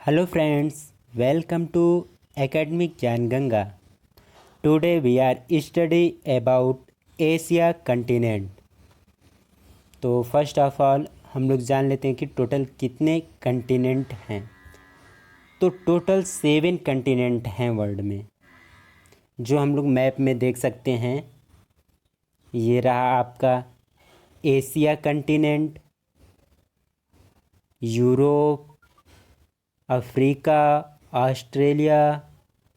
Hello friends, welcome to Academic Jan Ganga. Today we are study about Asia continent. तो first of all हम लोग जान लेते हैं कि टोटल कितने कंटिनेंट हैं। तो टोटल 7 कंटिनेंट हैं वर्ल्ड में, जो हम लोग मैप में देख सकते हैं। ये रहा आपका Asia continent, Europe, Africa, Australia,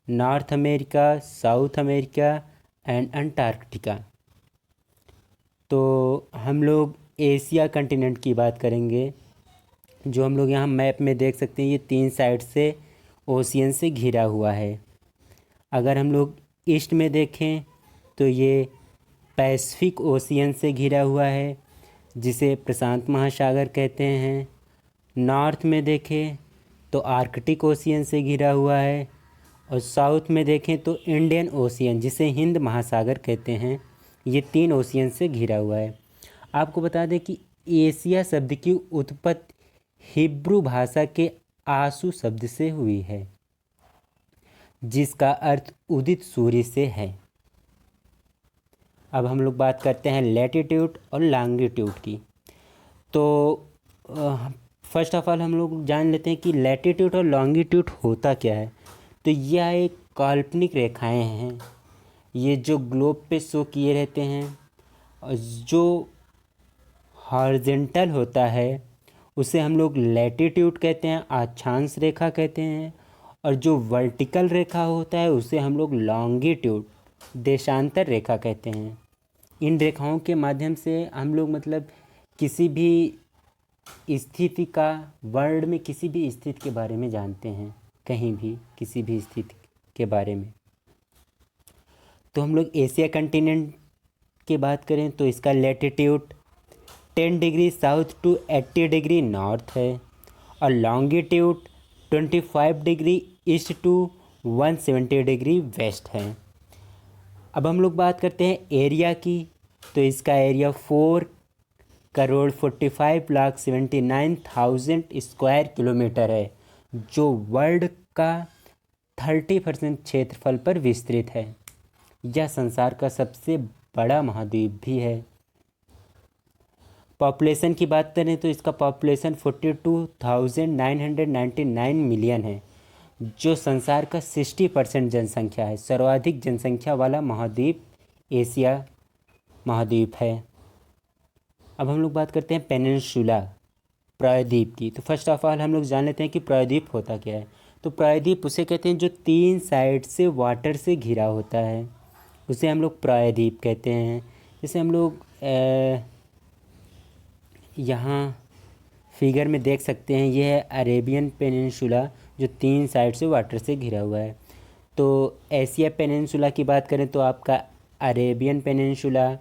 north America, south America and Antarctica. तो हम लोग एशिया कंटिनेंट की बात करेंगे, जो हम लोग यहाँ मैप में देख सकते हैं। ये 3 साइड से ओशियन से घिरा हुआ है। अगर हम लोग ईस्ट में देखें तो ये पैसिफिक ओशियन से घिरा हुआ है, जिसे प्रशांत महासागर कहते हैं। नॉर्थ में देखें तो आर्कटिक ओशियन से घिरा हुआ है, और साउथ में देखें तो इंडियन ओशियन, जिसे हिंद महासागर कहते हैं। ये 3 ओशियन से घिरा हुआ है। आपको बता दें कि एशिया शब्द की उत्पत्ति हिब्रू भाषा के आंसू शब्द से हुई है, जिसका अर्थ उदित सूर्य से है। अब हम लोग बात करते हैं लैटिट्यूड और लॉन्गिट्यूड की। तो फर्स्ट ऑफ ऑल हम लोग जान लेते हैं कि लैटिट्यूड और लॉन्गिट्यूड होता क्या है। तो यह एक काल्पनिक रेखाएं हैं, ये जो ग्लोब पे शो किए रहते हैं। और जो हॉरिजॉन्टल होता है उसे हम लोग लैटिट्यूड कहते हैं, अक्षांश रेखा कहते हैं। और जो वर्टिकल रेखा होता है उसे हम लोग लॉन्गिट्यूड, देशांतर रेखा कहते हैं। इन रेखाओं के माध्यम से हम लोग मतलब किसी भी स्थिति का, वर्ल्ड में किसी भी स्थिति के बारे में जानते हैं, कहीं भी किसी भी स्थिति के बारे में। तो हम लोग एशिया कंटिनेंट की बात करें तो इसका latitude 10 degree south to 80 degree north है, और longitude 25 degree east to 170 degree west है। अब हम लोग बात करते हैं एरिया की। तो इसका एरिया 4,45,79,000 स्क्वायर किलोमीटर है, जो वर्ल्ड का 30% क्षेत्रफल पर विस्तृत है। यह संसार का सबसे बड़ा महाद्वीप भी है। पॉपुलेशन की बात करें तो इसका पॉपुलेशन 42,999 मिलियन है, जो संसार का 60% जनसंख्या है। सर्वाधिक जनसंख्या वाला महाद्वीप एशिया महाद्वीप है। अब हम लोग बात करते हैं पेनिनसुला, प्रायद्वीप की। तो फर्स्ट ऑफ ऑल हम लोग जान लेते हैं कि प्रायद्वीप होता क्या है। तो प्रायद्वीप उसे कहते हैं जो 3 साइड से वाटर से घिरा होता है, उसे हम लोग प्रायद्वीप कहते हैं। जैसे हम लोग यहाँ फिगर में देख सकते हैं, ये है अरेबियन पेनिनसुला, जो 3 साइड से वाटर से घिरा हुआ है। तो एशिया पेनिनसुला की बात करें तो आपका अरेबियन पेनिनसुला,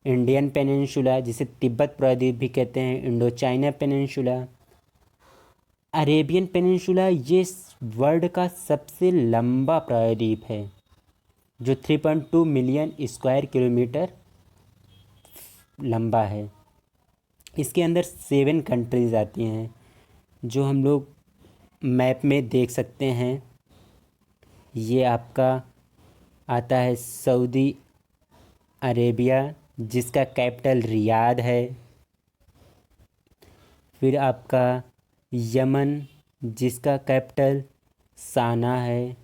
इंडियन पेनिनसुला, जिसे तिब्बत प्रायद्वीप भी कहते हैं, Indo China peninsula. Arabian peninsula ये वर्ल्ड का सबसे लंबा प्रायद्वीप है, जो 3.2 मिलियन स्क्वायर किलोमीटर लंबा है। इसके अंदर 7 कंट्रीज़ आती हैं, जो हम लोग मैप में देख सकते हैं। ये आपका आता है सऊदी अरेबिया, जिसका कैपिटल रियाद है। फिर आपका यमन, जिसका कैपिटल साना है।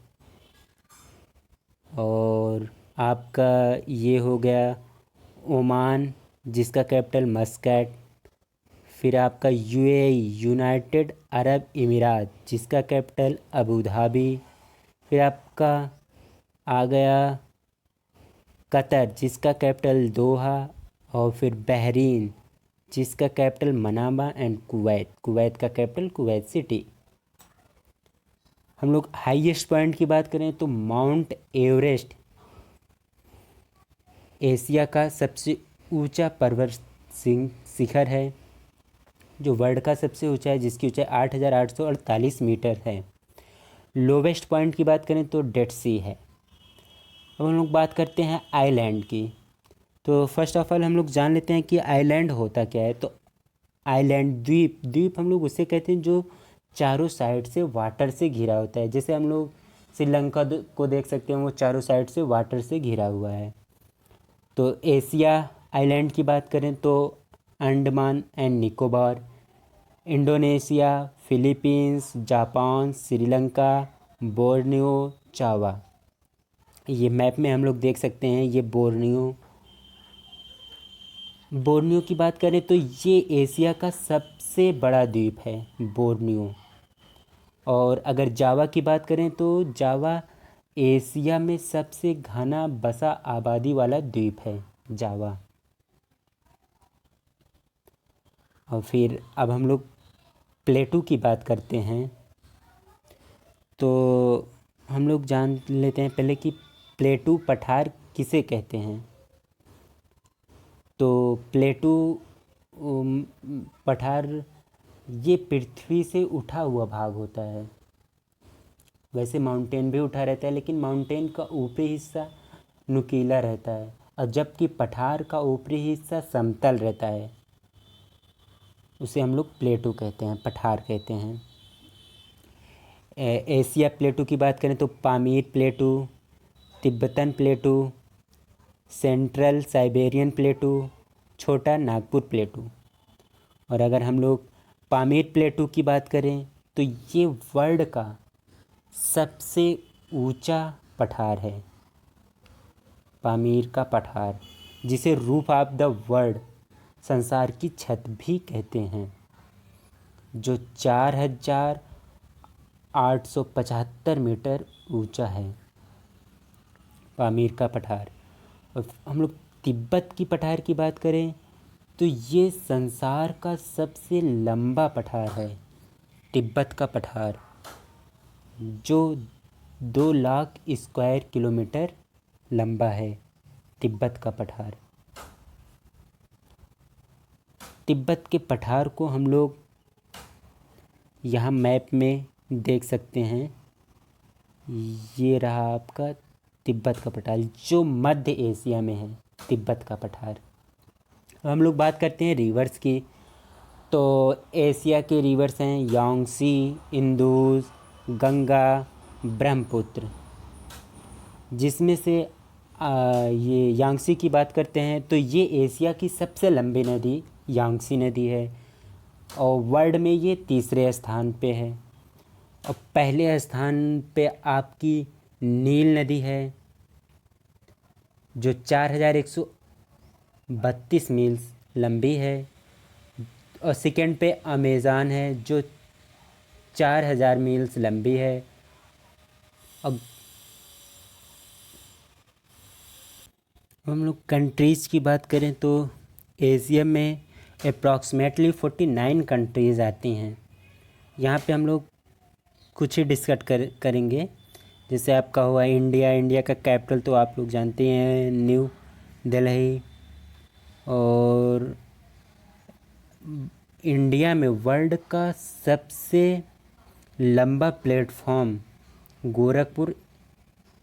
और आपका ये हो गया ओमान, जिसका कैपिटल मस्कट। फिर आपका यूएई, यूनाइटेड अरब अमीरात, जिसका कैपिटल अबू धाबी। फिर आपका आ गया कतर, जिसका कैपिटल दोहा। और फिर बहरीन, जिसका capital Manama. And Kuwait, Kuwait का कैपिटल कुवैत सिटी। हम लोग हाईएस्ट पॉइंट की बात करें तो माउंट एवरेस्ट एशिया का सबसे ऊंचा पर्वत शिखर है, जो वर्ल्ड का सबसे ऊंचा है, जिसकी ऊंचाई 8,848 मीटर है। लोवेस्ट पॉइंट की बात करें तो डेड सी है। अब हम लोग बात करते हैं आइलैंड की। तो फर्स्ट ऑफ ऑल हम लोग जान लेते हैं कि आइलैंड होता क्या है। तो आइलैंड, द्वीप, द्वीप हम लोग उसे कहते हैं जो चारों साइड से वाटर से घिरा होता है। जैसे हम लोग श्रीलंका को देख सकते हैं, वो चारों साइड से वाटर से घिरा हुआ है। तो एशिया आइलैंड की बात करें तो Andaman and Nicobar, Indonesia, Philippines, Japan, Sri Lanka, Borneo, Java. ये मैप में हम लोग देख सकते हैं, ये बोर्नियो की बात करें तो ये एशिया का सबसे बड़ा द्वीप है बोर्नियो। और अगर जावा की बात करें तो जावा एशिया में सबसे घना बसा आबादी वाला द्वीप है जावा। और फिर अब हम लोग प्लेटू की बात करते हैं। तो हम लोग जान लेते हैं पहले कि प्लेटू पठार किसे कहते हैं। तो प्लेटू पठार ये पृथ्वी से उठा हुआ भाग होता है। वैसे माउंटेन भी उठा रहता है, लेकिन माउंटेन का ऊपरी हिस्सा नुकीला रहता है, और जबकि पठार का ऊपरी हिस्सा समतल रहता है। उसे हम लोग प्लेटू कहते हैं, पठार कहते हैं। एशिया प्लेटू की बात करें तो पामीर प्लेटू, तिब्बतन प्लेटू, सेंट्रल साइबेरियन प्लेटू, छोटा नागपुर प्लेटू। और अगर हम लोग पामीर प्लेटू की बात करें तो ये वर्ल्ड का सबसे ऊंचा पठार है, पामीर का पठार, जिसे रूफ ऑफ द वर्ल्ड, संसार की छत भी कहते हैं, जो 4,875 मीटर ऊंचा है, पामीर का पठार। और हम लोग तिब्बत की पठार की बात करें तो ये संसार का सबसे लंबा पठार है, तिब्बत का पठार, जो 2 लाख स्क्वायर किलोमीटर लंबा है, तिब्बत का पठार। तिब्बत के पठार को हम लोग यहाँ मैप में देख सकते हैं। ये रहा आपका तिब्बत का पठार, जो मध्य एशिया में है, तिब्बत का पठार। हम लोग बात करते हैं रिवर्स की। तो एशिया के रिवर्स हैं यांगसी, इंदुस, गंगा, ब्रह्मपुत्र। जिसमें से ये यांगसी की बात करते हैं तो ये एशिया की सबसे लंबी नदी यांगसी नदी है, और वर्ल्ड में ये तीसरे स्थान पे है। और पहले स्थान पे आपकी नील नदी है, जो 4,132 मील्स लंबी है। और सेकंड पे अमेज़न है, जो 4,000 मील्स लंबी है। अब हम लोग कंट्रीज़ की बात करें तो एशिया में अप्रॉक्सीमेटली 49 कंट्रीज़ आती हैं। यहाँ पे हम लोग कुछ ही डिस्कस करेंगे। जैसे आपका हुआ इंडिया का कैपिटल तो आप लोग जानते हैं, न्यू दिल्ली। और इंडिया में वर्ल्ड का सबसे लंबा प्लेटफॉर्म गोरखपुर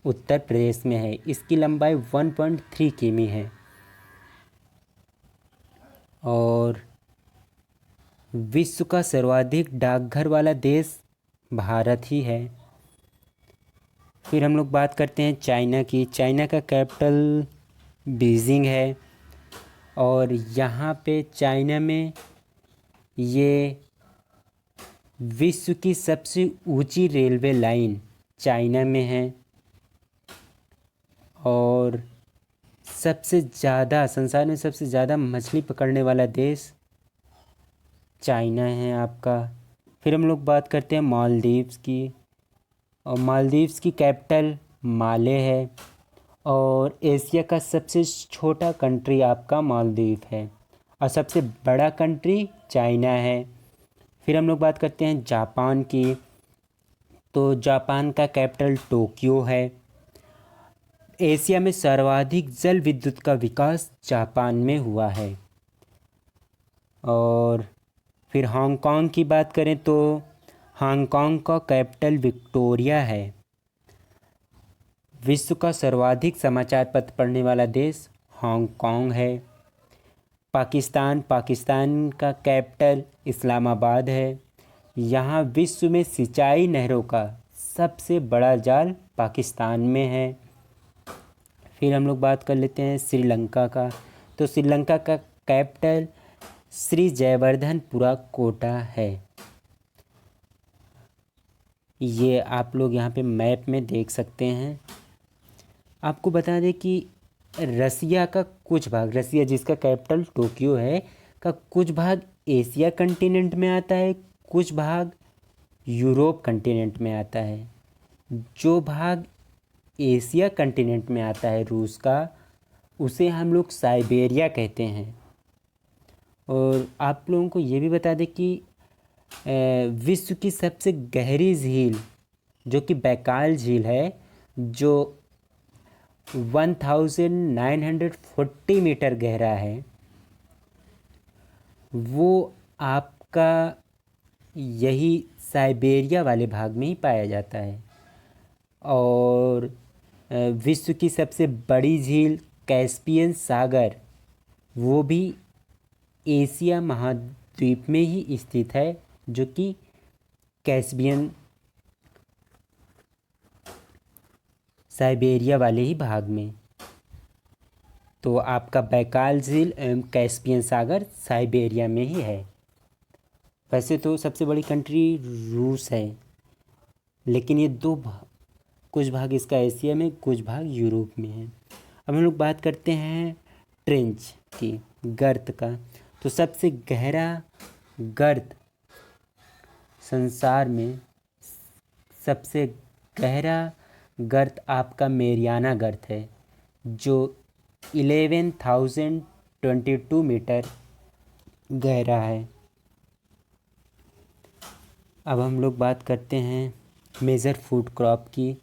उत्तर प्रदेश में है। इसकी लंबाई 1.3 किमी है। और विश्व का सर्वाधिक डाकघर वाला देश भारत ही है। फिर हम लोग बात करते हैं चाइना की। चाइना का कैपिटल बीजिंग है, और यहाँ पे चाइना में ये विश्व की सबसे ऊंची रेलवे लाइन चाइना में है। और सबसे ज़्यादा संसार में सबसे ज़्यादा मछली पकड़ने वाला देश चाइना है आपका। फिर हम लोग बात करते हैं मालदीव्स की। और मालदीव्स की कैपिटल माले है, और एशिया का सबसे छोटा कंट्री आपका मालदीव है, और सबसे बड़ा कंट्री चाइना है। फिर हम लोग बात करते हैं जापान की। तो जापान का कैपिटल टोक्यो है। एशिया में सर्वाधिक जल विद्युत का विकास जापान में हुआ है। और फिर हांगकांग की बात करें तो हांगकांग का कैपिटल विक्टोरिया है। विश्व का सर्वाधिक समाचार पत्र पढ़ने वाला देश हांगकांग है। पाकिस्तान का कैपिटल इस्लामाबाद है। यहाँ विश्व में सिंचाई नहरों का सबसे बड़ा जाल पाकिस्तान में है। फिर हम लोग बात कर लेते हैं श्रीलंका का। तो श्रीलंका का कैपिटल श्री जयवर्धनपुरा कोटा है। ये आप लोग यहाँ पे मैप में देख सकते हैं। आपको बता दें कि रसिया का कुछ भाग, रसिया जिसका कैपिटल टोक्यो है, का कुछ भाग एशिया कंटिनेंट में आता है, कुछ भाग यूरोप कंटिनेंट में आता है। जो भाग एशिया कंटिनेंट में आता है रूस का, उसे हम लोग साइबेरिया कहते हैं। और आप लोगों को ये भी बता दें कि विश्व की सबसे गहरी झील जो कि बैकाल झील है, जो 1940 मीटर गहरा है, वो आपका यही साइबेरिया वाले भाग में ही पाया जाता है। और विश्व की सबसे बड़ी झील कैस्पियन सागर, वो भी एशिया महाद्वीप में ही स्थित है, जो कि कैस्पियन साइबेरिया वाले ही भाग में। तो आपका बैकाल झील एवं कैस्पियन सागर साइबेरिया में ही है। वैसे तो सबसे बड़ी कंट्री रूस है, लेकिन ये कुछ भाग इसका एशिया में, कुछ भाग यूरोप में है। अब हम लोग बात करते हैं ट्रेंच की, गर्त का। तो सबसे गहरा गर्त संसार में, सबसे गहरा गर्त आपका मेरियाना गर्त है, जो 11,022 मीटर गहरा है। अब हम लोग बात करते हैं मेजर फूड क्रॉप की।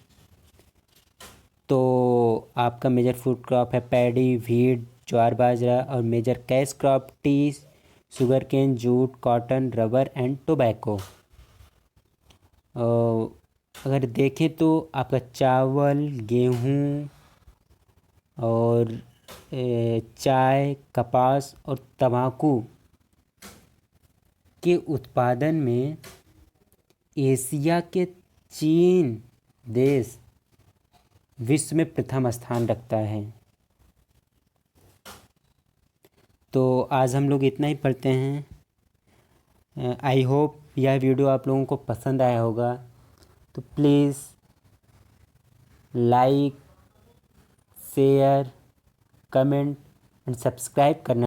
तो आपका मेजर फूड क्रॉप है पैडी, व्हीट, ज्वार बाजरा। और major cash crop tea, sugar cane, jute, cotton, rubber and tobacco. अगर देखें तो आपका चावल, गेहूँ और चाय, कपास और तंबाकू के उत्पादन में एशिया के चीन देश विश्व में प्रथम स्थान रखता है। तो आज हम लोग इतना ही पढ़ते हैं। आई होप यह वीडियो आप लोगों को पसंद आया होगा। तो please like, share, comment and subscribe करना